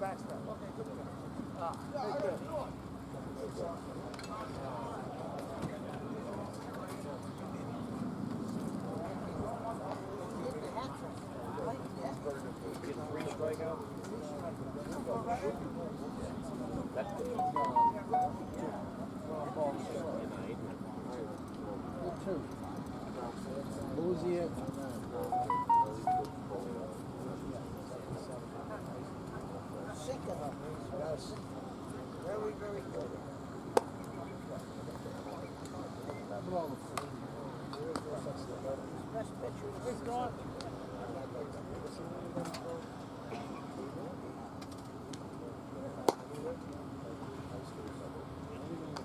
backstep. Okay, good. Getting 3 strikeouts. That's good. Two. Boozy it. Sick of them. Yes. Very, very good. Best pitcher. He's gone.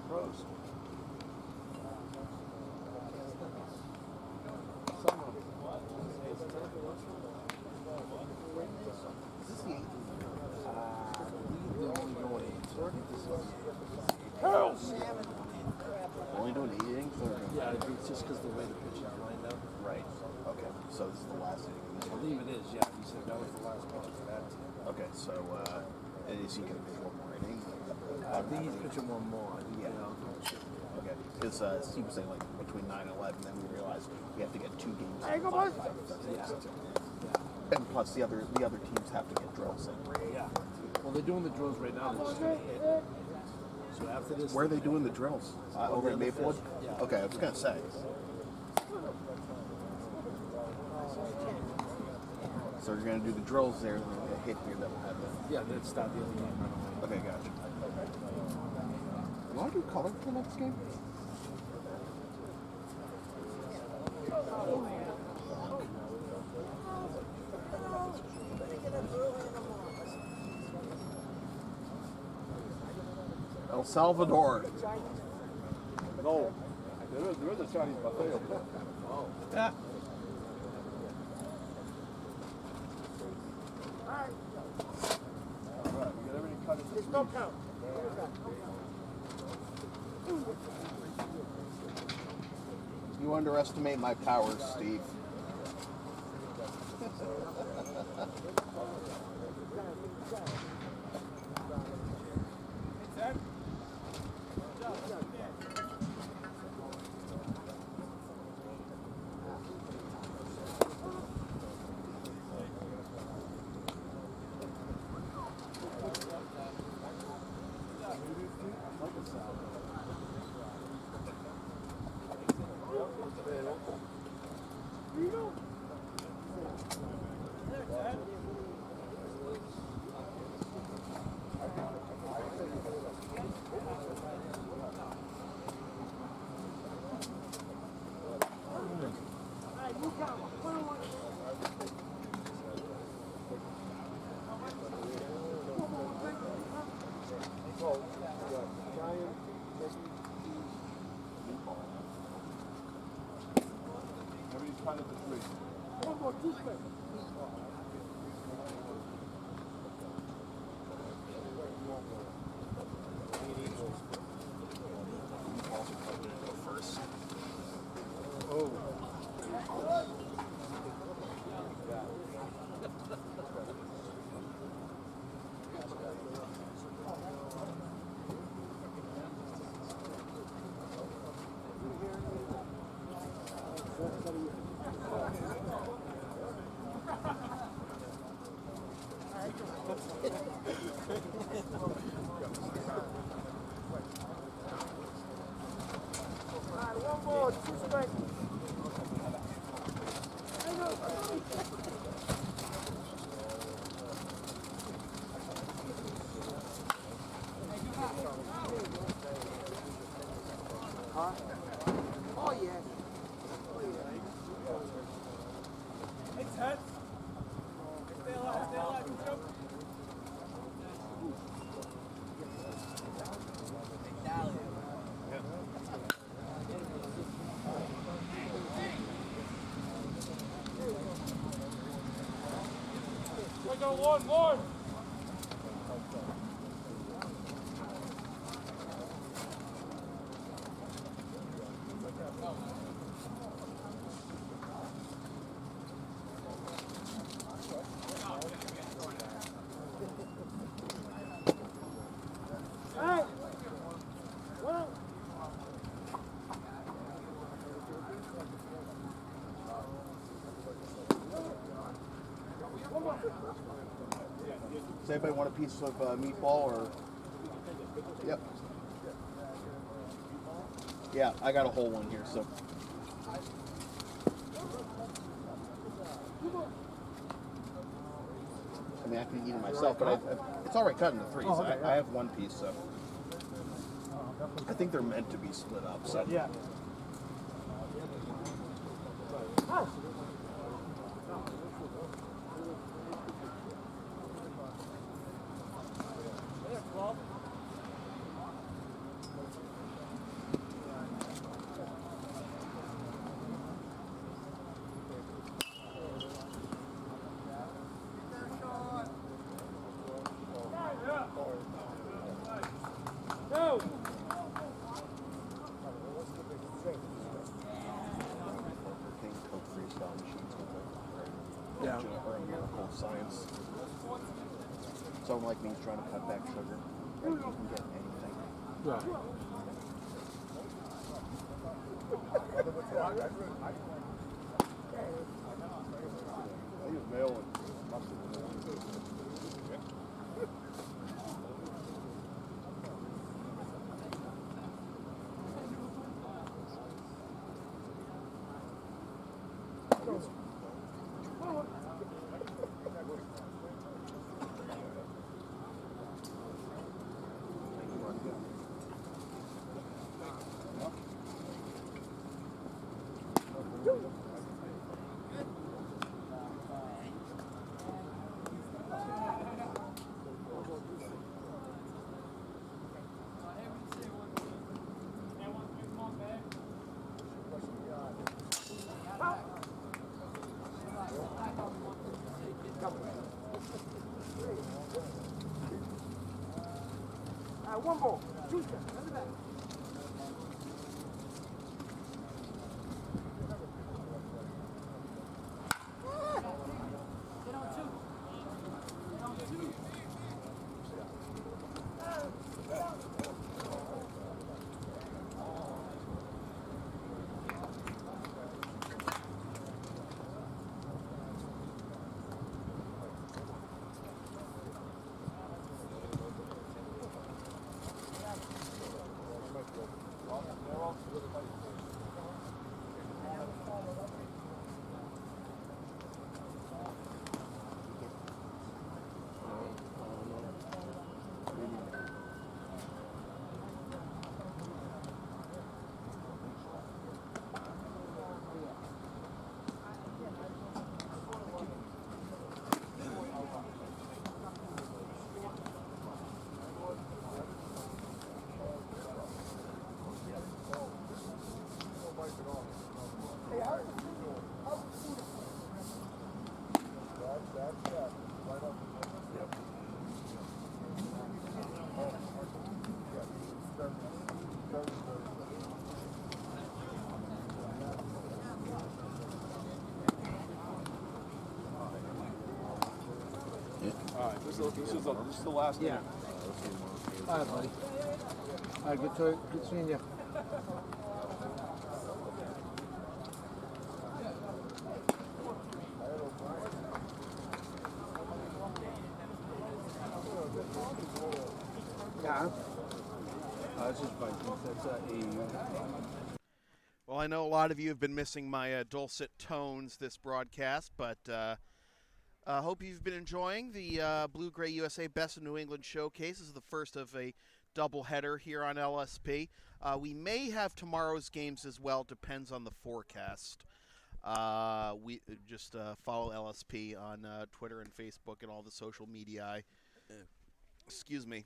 Pros. Only doing 8 innings? Or? Yeah, it's just because the way the pitch is lined up. Right. Okay. So this is the last inning of I this one. believe it is, yeah. He said that was the last pitch for that team. Okay, so is he going to pitch one more inning? I think he's pitching one more. Yeah. Okay. Because Steve was saying like between 9 and 11, then we realized we have to get 2 games. Hey, go, boys. And plus the other teams have to get drills in. Yeah. Well, they're doing the drills right now. They're just gonna hit. So after this, Where are they doing the drills? Over at Maplewood? Yeah. Okay, I was going to say. So you're going to do the drills there, and then we're going to hit here that will have them. Yeah, they'd start the other game right away. Okay, gotcha. You want to do color for the next game? El Salvador. No, there is a Chinese buffet over there. Yeah. All right, we got everything cut into There's no count. You underestimate my powers, Steve. Everything's cut into 3. One more, two straight. One more, two straight. Huh? Oh, yeah. Hey, Ted. Stay alive, stay alive. We go one more. Does anybody want a piece of meatball or? Yep. Yeah, I got a whole one here, so. I mean, I can eat it myself, but it's already cut into three, so I have one piece, so. I think they're meant to be split up, so. Yeah. Yeah. Or a miracle of science. Someone like me is trying to cut back sugar. Right? You can get anything. Right. I use mayo and mustard. One more. All right, this is the last Yeah. thing. All right, buddy. All right, good seeing you. Yeah. This is fine. That's AU. Well, I know a lot of you have been missing my dulcet tones this broadcast, but hope you've been enjoying the Blue-Gray USA Best of New England Showcase. This is the first of a doubleheader here on LSP. We may have tomorrow's games as well, depends on the forecast. We just follow LSP on Twitter and Facebook and all the social media. Excuse me.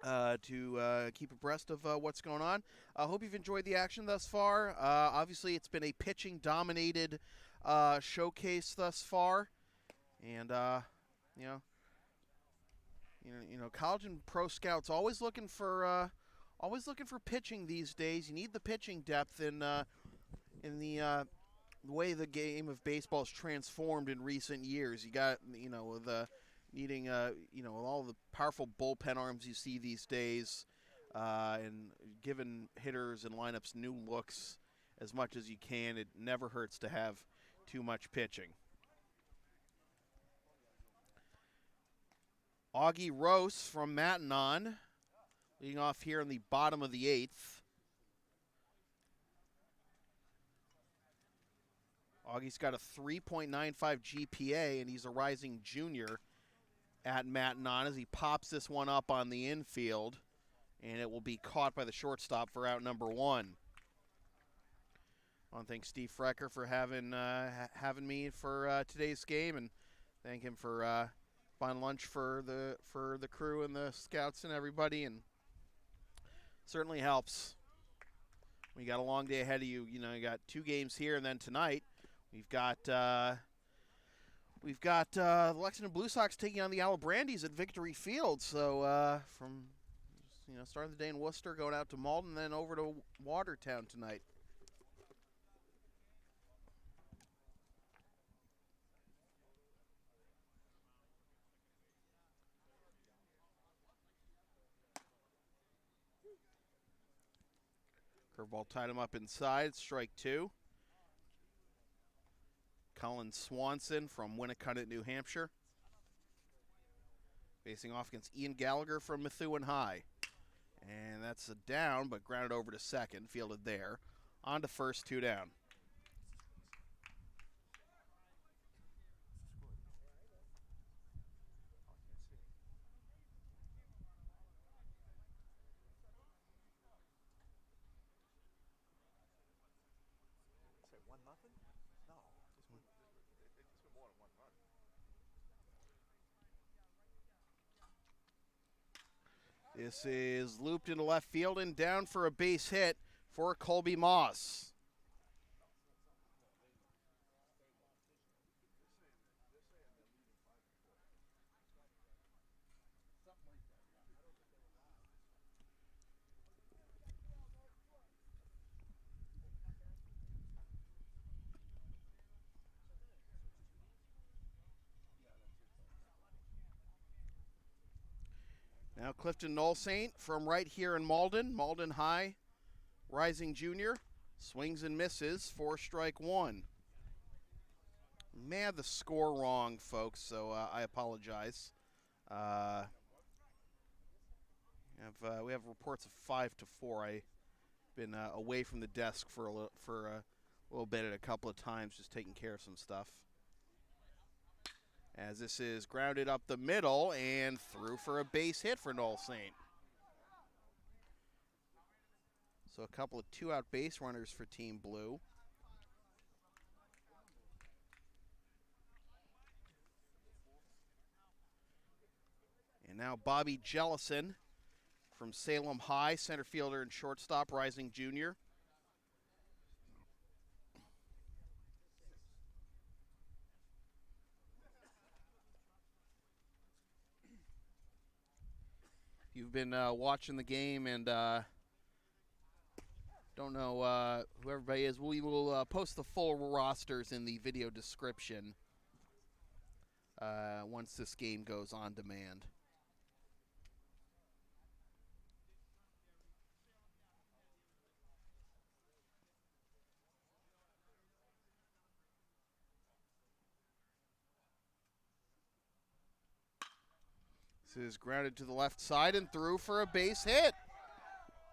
To keep abreast of what's going on. I hope you've enjoyed the action thus far. Obviously, it's been a pitching-dominated showcase thus far, and you know, college and pro scouts always looking for pitching these days. You need the pitching depth in the way the game of baseball has transformed in recent years. You got the needing, all the powerful bullpen arms you see these days, and giving hitters and lineups new looks as much as you can. It never hurts to have too much pitching. Augie Rose from Mattanon, leading off here in the bottom of the 8th. Augie's got a 3.95 GPA, and he's a rising junior at Mattanon as he pops this one up on the infield, and it will be caught by the shortstop for out number 1. I want to thank Steve Frecker for having me for today's game, and thank him for buying lunch for the crew and the scouts and everybody, and certainly helps. We got a long day ahead of you. You know, you got 2 games here, and then tonight we've got the Lexington Blue Sox taking on the Alabrandies at Victory Field. So from starting the day in Worcester, going out to Malden, then over to Watertown tonight. Curveball tied him up inside, strike 2. Colin Swanson from Winnicott, New Hampshire, facing off against Ian Gallagher from Methuen High. And that's a down, but grounded over to second, fielded there. On to first, 2 down. This is looped into left field and down for a base hit for Colby Moss. Now Clifton Nolsaint from right here in Malden. Malden High, rising junior. Swings and misses for strike 1. May have the score wrong, folks, so I apologize. We have reports of 5-4. I've been away from the desk for a little bit at a couple of times, just taking care of some stuff. As this is grounded up the middle and through for a base hit for Nolsaint. So a couple of 2-out base runners for Team Blue. And now Bobby Jellison from Salem High, center fielder and shortstop, rising junior. You've been watching the game and don't know who everybody is. We will post the full rosters in the video description once this game goes on demand. This is grounded to the left side and through for a base hit.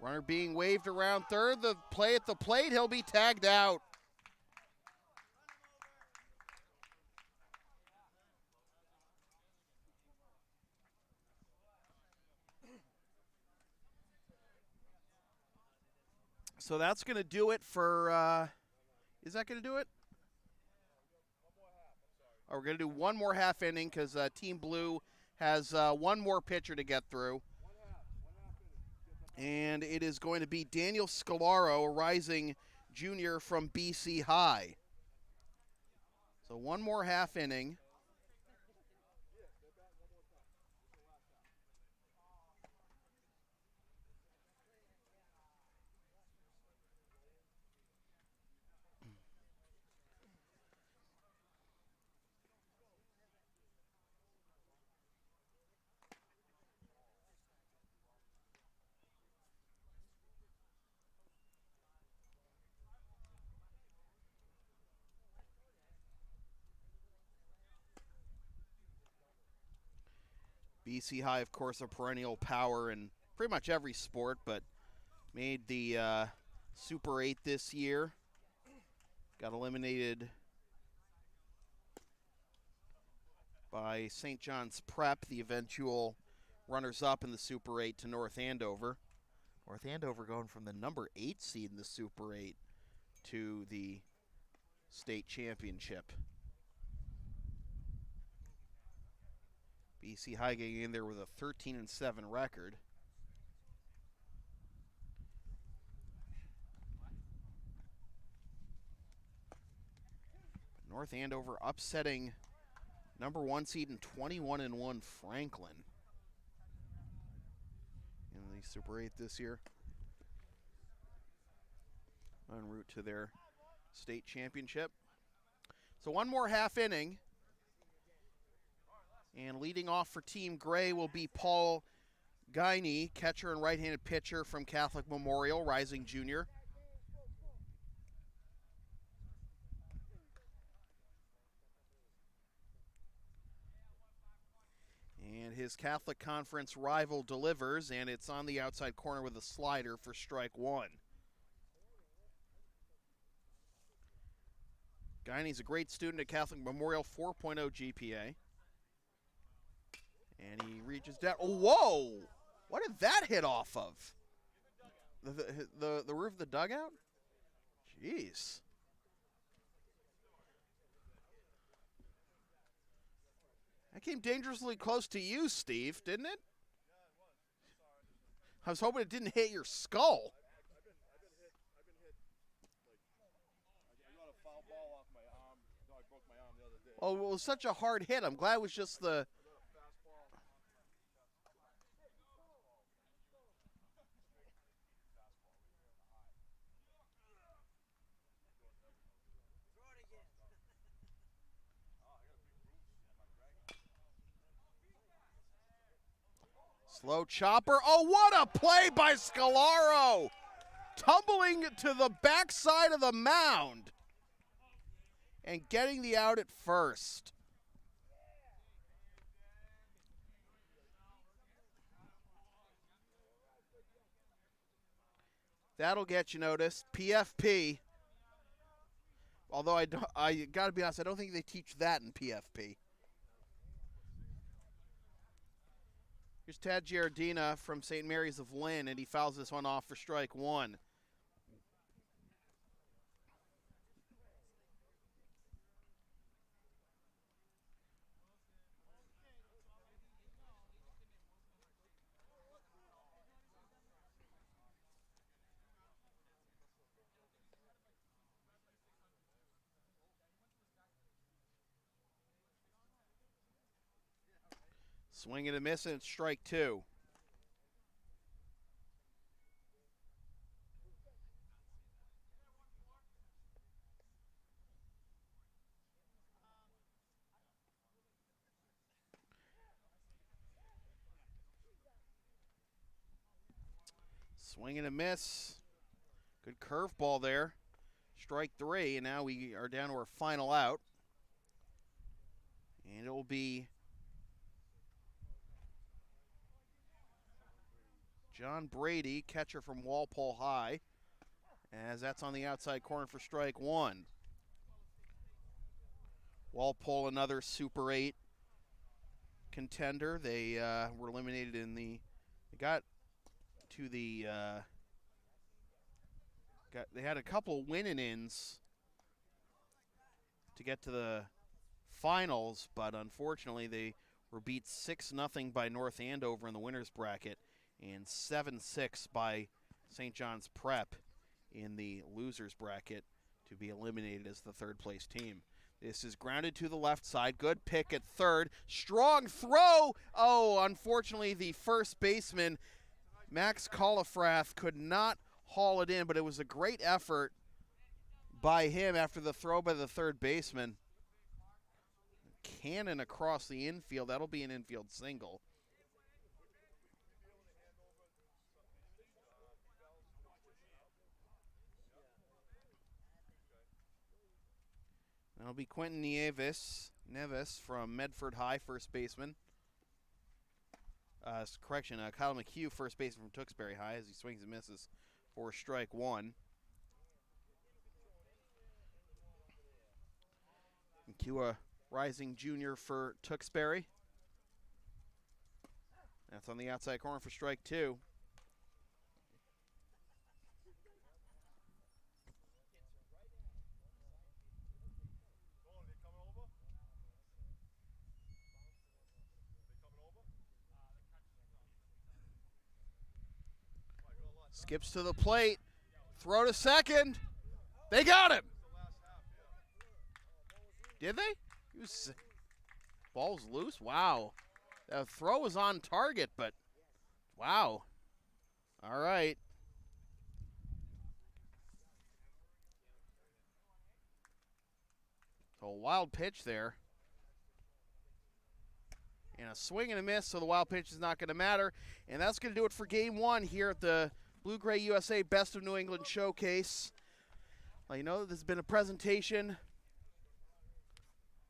Runner being waved around third. The play at the plate. He'll be tagged out. So that's going to do it for, is that going to do it? Oh, we're going to do one more half inning because Team Blue has one more pitcher to get through. And it is going to be Daniel Scalaro, a rising junior from BC High. So one more half inning. BC High, of course, a perennial power in pretty much every sport, but made the Super 8 this year. Got eliminated by St. John's Prep, the eventual runners-up in the Super 8 to North Andover. North Andover going from the number 8 seed in the Super 8 to the state championship. BC High getting in there with a 13-7 record. North Andover upsetting number 1 seed and 21-1 Franklin in the Super 8 this year, en route to their state championship. So one more half inning, and leading off for Team Gray will be Paul Guiney, catcher and right-handed pitcher from Catholic Memorial, rising junior. And his Catholic Conference rival delivers, and it's on the outside corner with a slider for strike one. Guiney's a great student at Catholic Memorial, 4.0 GPA. And he reaches down. Oh, whoa! What did that hit off of? The roof of the dugout? Jeez. That came dangerously close to you, Steve, didn't it? I was hoping it didn't hit your skull. I've been hit, I got a foul ball off my arm. No, I broke my arm the other day. Oh, it was such a hard hit. I'm glad it was just the... Slow chopper. Oh, what a play by Scalaro! Tumbling to the backside of the mound and getting the out at first. That'll get you noticed. PFP. Although I got to be honest, I don't think they teach that in PFP. Here's Tad Giardina from St. Mary's of Lynn, and he fouls this one off for strike one. Swing and a miss, and it's strike two. Swing and a miss. Good curveball there. Strike three, and now we are down to our final out. And it will be John Brady, catcher from Walpole High, as that's on the outside corner for strike one. Walpole, another Super 8 contender. They were eliminated in the, they got to the, they had a couple win-ins to get to the finals, but unfortunately they were beat 6-0 by North Andover in the winners bracket and 7-6 by St. John's Prep in the losers bracket to be eliminated as the third place team. This is grounded to the left side. Good pick at third. Strong throw. Oh, unfortunately the first baseman, Max Colifrath, could not haul it in, but it was a great effort by him after the throw by the third baseman. Cannon across the infield. That'll be an infield single. That'll be Quentin Neves from Medford High, first baseman. Kyle McHugh, first baseman from Tewksbury High, as he swings and misses for strike one. McHugh, rising junior for Tewksbury. That's on the outside corner for strike two. Skips to the plate. Throw to second. They got him. Did they? Ball's loose? Wow. The throw was on target, but wow. All right. So a wild pitch there. And a swing and a miss, so the wild pitch is not going to matter. And that's going to do it for Game 1 here at the Blue-Gray USA Best of New England Showcase. Well, you know, this has been a presentation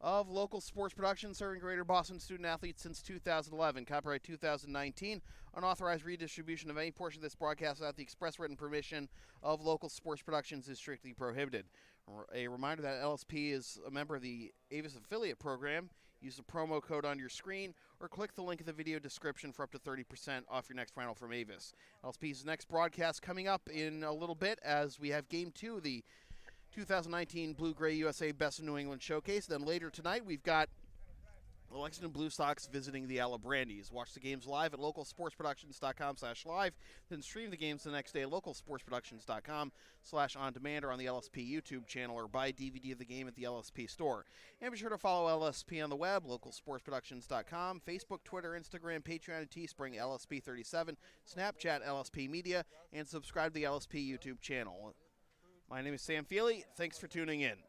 of local sports production serving Greater Boston student-athletes since 2011. Copyright 2019. Unauthorized redistribution of any portion of this broadcast without the express written permission of local sports productions is strictly prohibited. A reminder that LSP is a member of the Avis affiliate program. Use the promo code on your screen or click the link in the video description for up to 30% off your next rental from Avis. LSP's next broadcast coming up in a little bit as we have Game 2 of the 2019 Blue-Gray USA Best of New England Showcase. Then later tonight, we've got the Lexington Blue Sox visiting the Alabrandies. Watch the games live at localsportsproductions.com/live. Then stream the games the next day at localsportsproductions.com/on-demand or on the LSP YouTube channel, or buy DVD of the game at the LSP store. And be sure to follow LSP on the web, localsportsproductions.com, Facebook, Twitter, Instagram, Patreon, and Teespring, LSP37, Snapchat, LSP Media, and subscribe to the LSP YouTube channel. My name is Sam Feely. Thanks for tuning in.